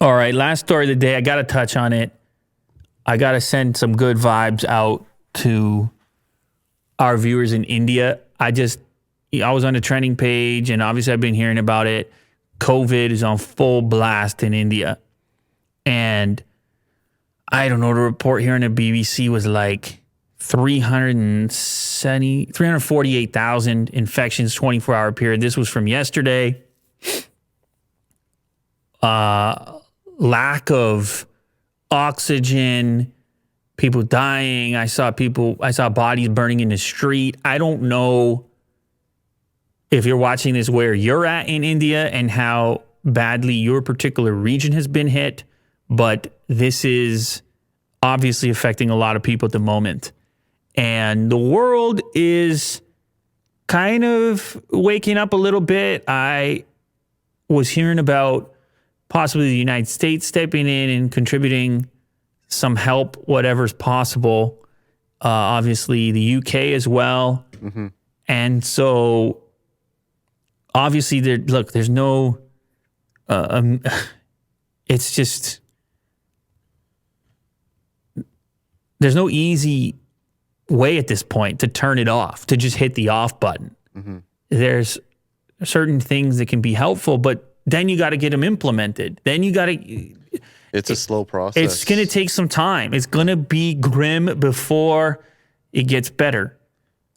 All right, last story of the day. I got to touch on it. I got to send some good vibes out to our viewers in India. I was on the trending page, and obviously I've been hearing about it. COVID is on full blast in India. And I don't know, the report here on the BBC was like 348,000 infections, 24-hour period. This was from yesterday. Lack of oxygen, people dying. I saw bodies burning in the street. I don't know if you're watching this where you're at in India and how badly your particular region has been hit, but this is obviously affecting a lot of people at the moment. And the world is kind of waking up a little bit. I was hearing about possibly the United States stepping in and contributing some help, whatever's possible. Obviously, the UK as well. Mm-hmm. And so, obviously, there's no... it's just... There's no easy way at this point to turn it off, to just hit the off button. Mm-hmm. There's certain things that can be helpful, but then you got to get them implemented. Then you got to... It's a slow process. It's going to take some time. It's going to be grim before it gets better.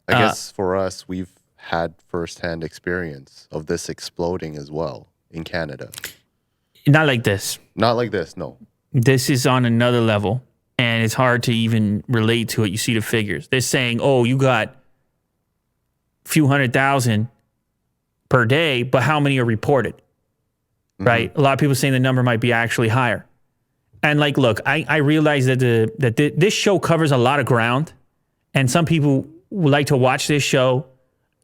I guess for us, we've had firsthand experience of this exploding as well in Canada. Not like this. Not like this, no. This is on another level, and it's hard to even relate to it. You see the figures. They're saying, oh, you got a few 100,000 per day, but how many are reported? Mm-hmm. Right? A lot of people saying the number might be actually higher. And like, look, I realize that this show covers a lot of ground, and some people would like to watch this show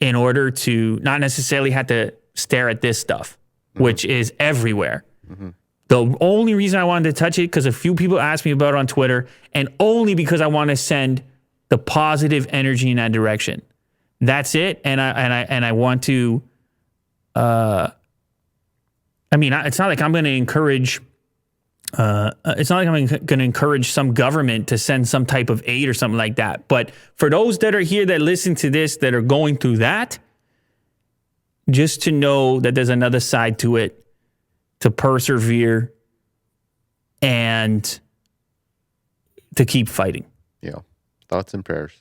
in order to not necessarily have to stare at this stuff, mm-hmm. which is everywhere. Mm-hmm. The only reason I wanted to touch it because a few people asked me about it on Twitter, and only because I want to send the positive energy in that direction. That's it. And I want to. It's not like I'm going to encourage. It's not like I'm going to encourage some government to send some type of aid or something like that. But for those that are here that listen to this that are going through that, just to know that there's another side to it, to persevere and to keep fighting. Yeah. Thoughts and prayers.